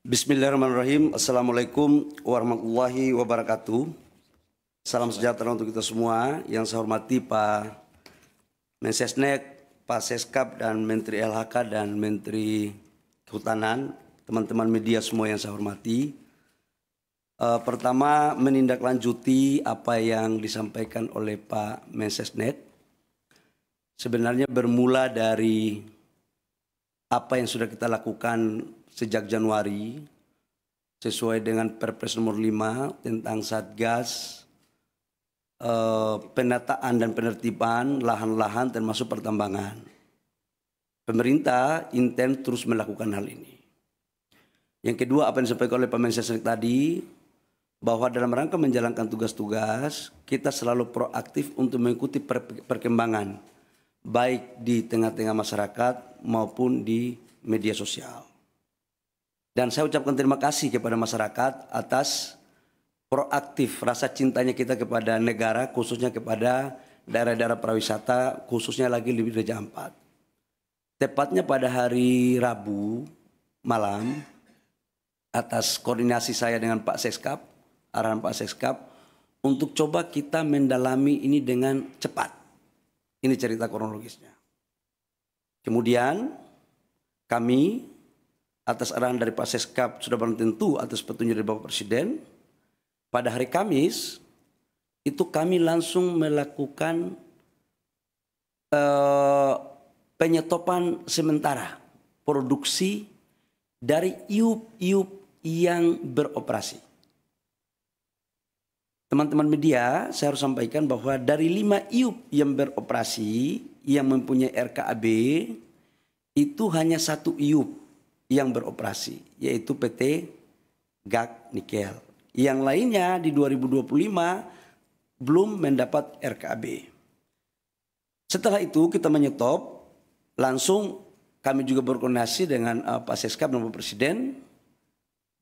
Bismillahirrahmanirrahim. Assalamualaikum warahmatullahi wabarakatuh. Salam sejahtera untuk kita semua. Yang saya hormati Pak Mensesnek, Pak Seskap, dan Menteri LHK dan Menteri Kehutanan, teman-teman media semua yang saya hormati. Pertama, menindaklanjuti apa yang disampaikan oleh Pak Mensesnek. Sebenarnya bermula dari apa yang sudah kita lakukan sejak Januari sesuai dengan Perpres nomor 5 tentang Satgas penataan dan penertiban lahan-lahan termasuk pertambangan. Pemerintah intens terus melakukan hal ini. Yang kedua, apa yang disampaikan oleh Pak Mensesnek tadi, bahwa dalam rangka menjalankan tugas-tugas kita selalu proaktif untuk mengikuti perkembangan baik di tengah-tengah masyarakat maupun di media sosial. Dan saya ucapkan terima kasih kepada masyarakat atas proaktif rasa cintanya kita kepada negara, khususnya kepada daerah-daerah pariwisata, khususnya lagi di Raja Ampat. Tepatnya pada hari Rabu malam, atas koordinasi saya dengan Pak Seskap, arahan Pak Seskap, untuk coba kita mendalami ini dengan cepat. Ini cerita kronologisnya. Kemudian kami atas arahan dari Pak Seskap sudah barang tentu atas petunjuk dari Bapak Presiden, pada hari Kamis itu kami langsung melakukan penyetopan sementara produksi dari iup-iup yang beroperasi. Teman-teman media, saya harus sampaikan bahwa dari 5 iup yang beroperasi yang mempunyai RKAB itu hanya 1 iup yang beroperasi, yaitu PT GAC Nikel. Yang lainnya di 2025 belum mendapat RKAB. Setelah itu kita menyetop, langsung kami juga berkoordinasi dengan Pak Seskap dan Bapak Presiden,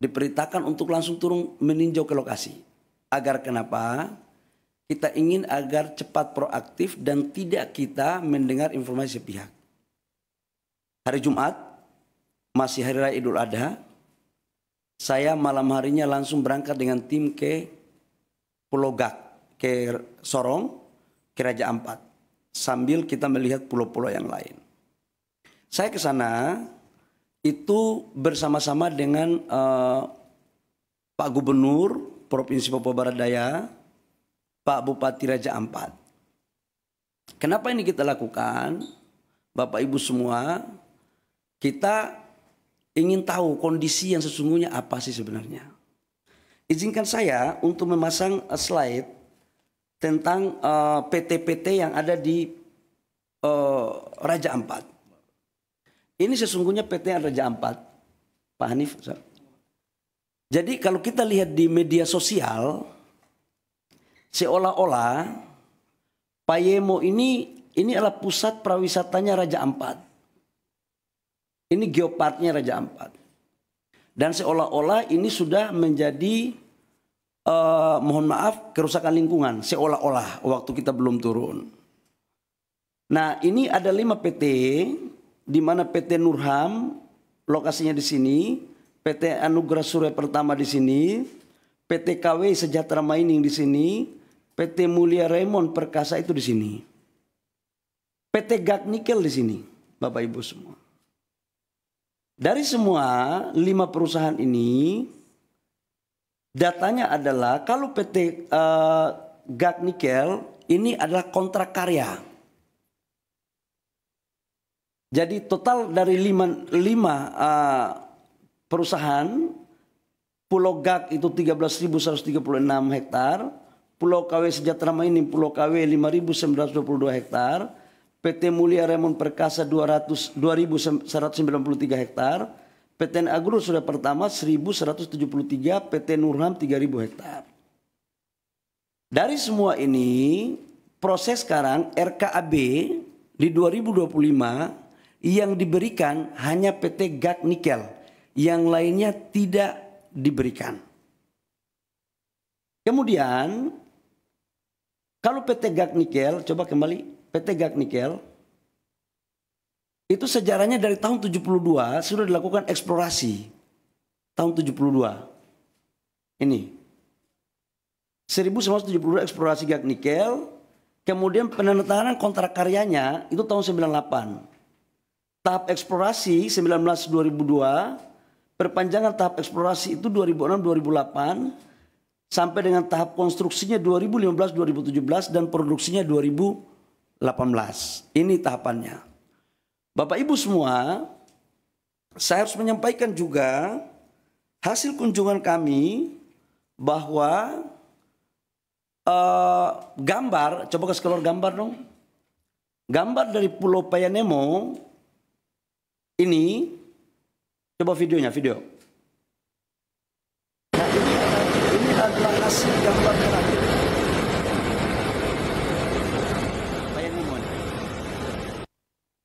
diperintahkan untuk langsung turun meninjau ke lokasi. Agar kenapa? Kita ingin agar cepat proaktif dan tidak kita mendengar informasi sepihak. Hari Jumat, masih hari raya Idul Adha, saya malam harinya langsung berangkat dengan tim ke Pulau Gak, ke Sorong, ke Raja Ampat, sambil kita melihat pulau-pulau yang lain. Saya ke sana itu bersama-sama dengan Pak Gubernur Provinsi Papua Barat Daya, Pak Bupati Raja Ampat. Kenapa ini kita lakukan? Bapak Ibu semua, kita ingin tahu kondisi yang sesungguhnya apa sih sebenarnya. Izinkan saya untuk memasang slide tentang PT-PT yang ada di Raja Ampat. Ini sesungguhnya PT Raja Ampat, Pak Hanif. Jadi kalau kita lihat di media sosial, seolah-olah Payemo ini adalah pusat pariwisatanya Raja Ampat. Ini geoparknya Raja Ampat. Dan seolah-olah ini sudah menjadi, mohon maaf, kerusakan lingkungan. Seolah-olah waktu kita belum turun. Nah, ini ada 5 PT, di mana PT Nurham, lokasinya di sini, PT Anugerah Surya Pertama di sini, PT KW Sejahtera Mining di sini, PT Mulia Raymond Perkasa itu di sini. PT GAC Nikel di sini, Bapak Ibu semua. Dari semua 5 perusahaan ini, datanya adalah kalau PT GAC Nikel ini adalah kontrak karya. Jadi total dari 5 perusahaan, Pulau GAC itu 13.136 hektar, Pulau KW Sejahtera Mining Pulau KW 5.922 hektar, PT Mulia Raymond Perkasa 2.193 hektar, PT Agro Surya Pertama 1.173, PT Nurham 3.000 hektar. Dari semua ini, proses sekarang RKAB di 2025 yang diberikan hanya PT GAC Nikel, yang lainnya tidak diberikan. Kemudian, kalau PT GAC Nikel, coba kembali. PT GAC Nikel itu sejarahnya dari tahun 72 sudah dilakukan eksplorasi. tahun 72. Ini 1972 eksplorasi gas nikel, kemudian penandatanganan kontrak karyanya itu tahun 98. Tahap eksplorasi 2002, perpanjangan tahap eksplorasi itu 2006-2008, sampai dengan tahap konstruksinya 2015-2017 dan produksinya 2018. Ini tahapannya. Bapak Ibu semua, saya harus menyampaikan juga hasil kunjungan kami bahwa gambar, coba kasih keluar gambar dong. Gambar dari Pulau Payanemo ini, coba videonya, video. Nah, ini adalah hasil gambar terakhir. Payanemo.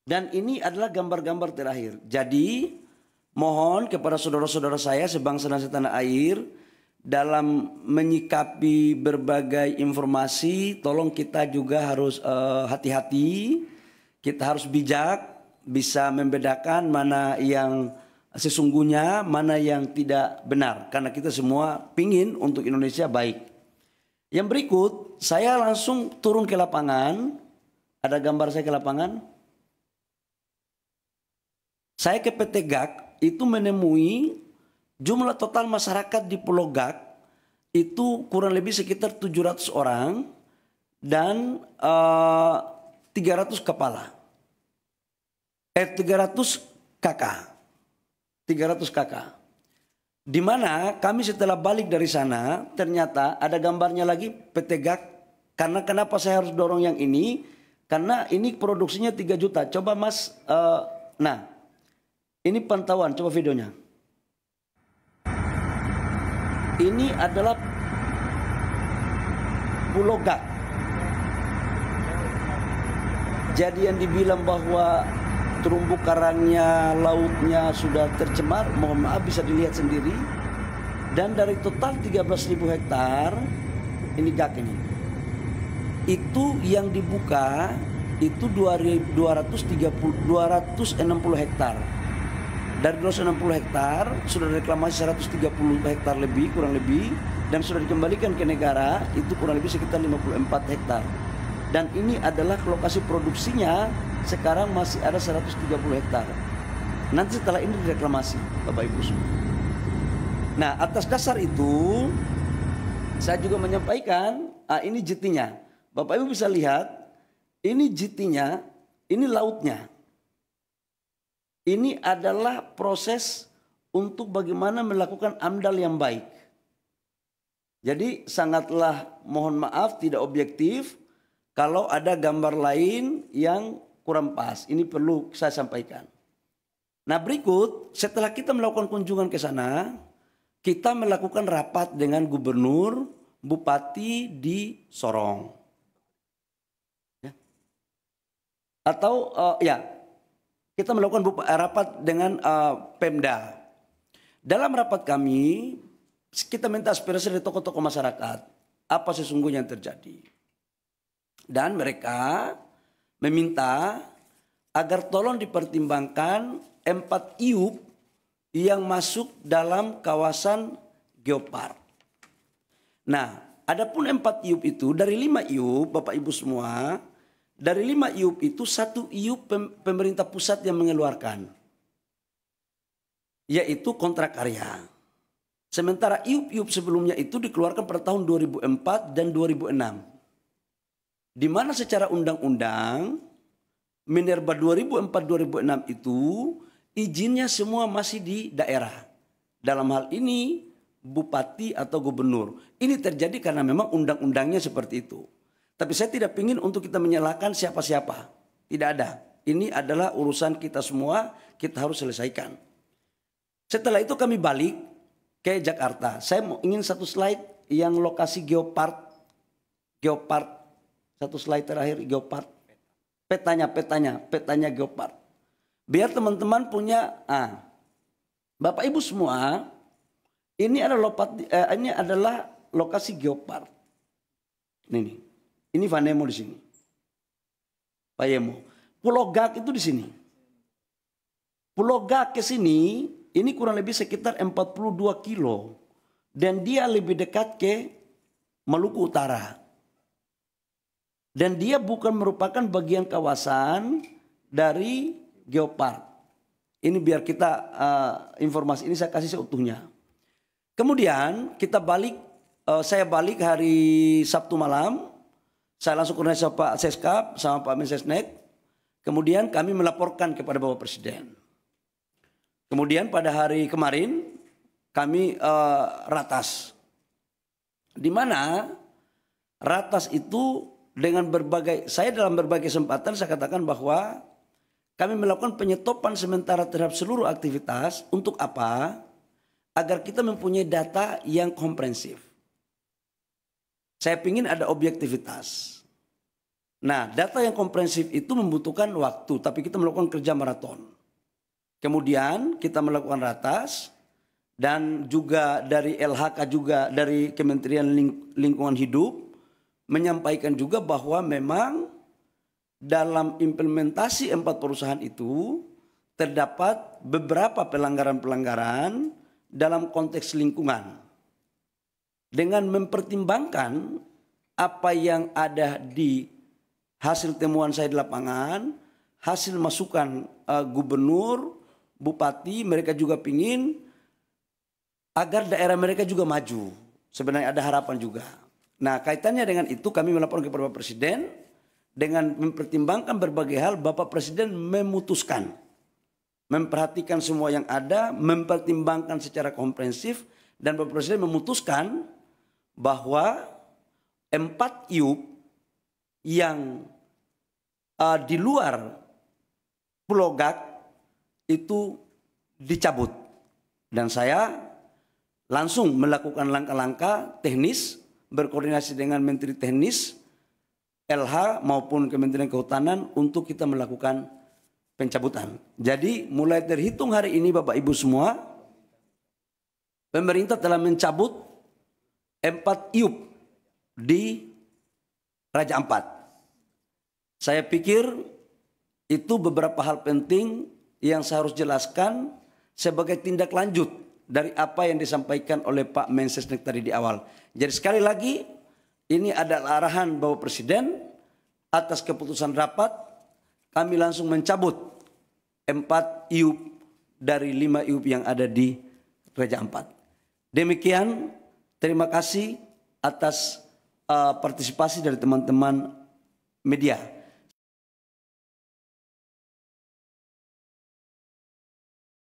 Dan ini adalah gambar-gambar terakhir. Jadi mohon kepada saudara-saudara saya sebangsa dan setanah air, dalam menyikapi berbagai informasi, tolong kita juga harus hati-hati, kita harus bijak, bisa membedakan mana yang sesungguhnya, mana yang tidak benar. Karena kita semua pingin untuk Indonesia baik. Yang berikut, saya langsung turun ke lapangan. Ada gambar saya ke lapangan. Saya ke PT GAK itu menemui jumlah total masyarakat di Pulau GAK itu kurang lebih sekitar 700 orang dan 300 kepala. 300 kakak. 300 kakak. Di mana kami setelah balik dari sana ternyata ada gambarnya lagi PT GAK. Karena kenapa saya harus dorong yang ini? Karena ini produksinya 3 juta. Coba Mas, nah ini pantauan, coba videonya. Ini adalah Pulau GAK. Jadi yang dibilang bahwa terumbu karangnya, lautnya sudah tercemar, mohon maaf bisa dilihat sendiri. Dan dari total 13.000 hektar, ini GAK ini. Itu yang dibuka itu 260 hektar. Dari 260 hektar sudah reklamasi 130 hektar lebih, kurang lebih, dan sudah dikembalikan ke negara itu kurang lebih sekitar 54 hektar. Dan ini adalah lokasi produksinya sekarang masih ada 130 hektar. Nanti setelah ini direklamasi, Bapak Ibu semua. Nah, atas dasar itu saya juga menyampaikan, ini JT-nya. Bapak Ibu bisa lihat, ini JT-nya, ini lautnya. Ini adalah proses untuk bagaimana melakukan AMDAL yang baik. Jadi sangatlah mohon maaf tidak objektif kalau ada gambar lain yang kurang pas. Ini perlu saya sampaikan. Nah berikut setelah kita melakukan kunjungan ke sana, kita melakukan rapat dengan gubernur, bupati di Sorong. Ya. Atau kita melakukan rapat dengan Pemda. Dalam rapat kami, kita minta aspirasi dari tokoh-tokoh masyarakat. Apa sesungguhnya yang terjadi. Dan mereka meminta agar tolong dipertimbangkan 4 IUP yang masuk dalam kawasan Geopark. Nah, adapun 4 IUP itu, dari 5 IUP, Bapak Ibu semua, dari 5 IUP itu 1 IUP pemerintah pusat yang mengeluarkan. Yaitu kontrak karya. Sementara IUP-IUP sebelumnya itu dikeluarkan pada tahun 2004 dan 2006. Di mana secara undang-undang Minerba 2004-2006 itu izinnya semua masih di daerah. Dalam hal ini bupati atau gubernur. Ini terjadi karena memang undang-undangnya seperti itu. Tapi saya tidak ingin untuk kita menyalahkan siapa-siapa. Tidak ada. Ini adalah urusan kita semua, kita harus selesaikan. Setelah itu kami balik ke Jakarta. Saya ingin satu slide yang lokasi Geopark. Geopark. Satu slide terakhir Geopark. Petanya Geopark. Biar teman-teman punya, Bapak Ibu semua, ini adalah lokasi Geopark. Ini Vanemo di sini. Payemo. Pulau GAK itu di sini. Pulau GAK ke sini ini kurang lebih sekitar 42 kilo. Dan dia lebih dekat ke Maluku Utara. Dan dia bukan merupakan bagian kawasan dari Geopark. Ini biar kita informasi ini saya kasih seutuhnya. Kemudian kita balik, saya balik hari Sabtu malam. Saya langsung koordinasi sama Pak Seskap sama Pak Mensesnek. Kemudian kami melaporkan kepada Bapak Presiden. Kemudian pada hari kemarin kami ratas. Di mana ratas itu dengan berbagai, saya dalam berbagai kesempatan saya katakan bahwa kami melakukan penyetopan sementara terhadap seluruh aktivitas. Untuk apa? Agar kita mempunyai data yang komprehensif. Saya ingin ada objektivitas. Nah, data yang komprehensif itu membutuhkan waktu, tapi kita melakukan kerja maraton. Kemudian kita melakukan ratas, dan juga dari LHK juga dari Kementerian Lingkungan Hidup menyampaikan juga bahwa memang dalam implementasi 4 perusahaan itu terdapat beberapa pelanggaran-pelanggaran dalam konteks lingkungan. Dengan mempertimbangkan apa yang ada di hasil temuan saya di lapangan, hasil masukan gubernur, bupati, mereka juga pingin agar daerah mereka juga maju. Sebenarnya ada harapan juga. Nah, kaitannya dengan itu kami melaporkan kepada Bapak Presiden. Dengan mempertimbangkan berbagai hal, Bapak Presiden memutuskan, memperhatikan semua yang ada, mempertimbangkan secara komprehensif, dan Bapak Presiden memutuskan bahwa 4 IUP yang di luar Pulau Gak itu dicabut. Dan saya langsung melakukan langkah-langkah teknis, berkoordinasi dengan Menteri Teknis, LH maupun Kementerian Kehutanan untuk kita melakukan pencabutan. Jadi mulai terhitung hari ini Bapak Ibu semua, pemerintah telah mencabut 4 IUP di Raja Ampat. Saya pikir itu beberapa hal penting yang saya harus jelaskan sebagai tindak lanjut dari apa yang disampaikan oleh Pak Mensesnek tadi di awal. Jadi sekali lagi, ini adalah arahan Bapak Presiden atas keputusan rapat, kami langsung mencabut 4 IUP dari 5 IUP yang ada di Raja Ampat. Demikian, terima kasih atas partisipasi dari teman-teman media.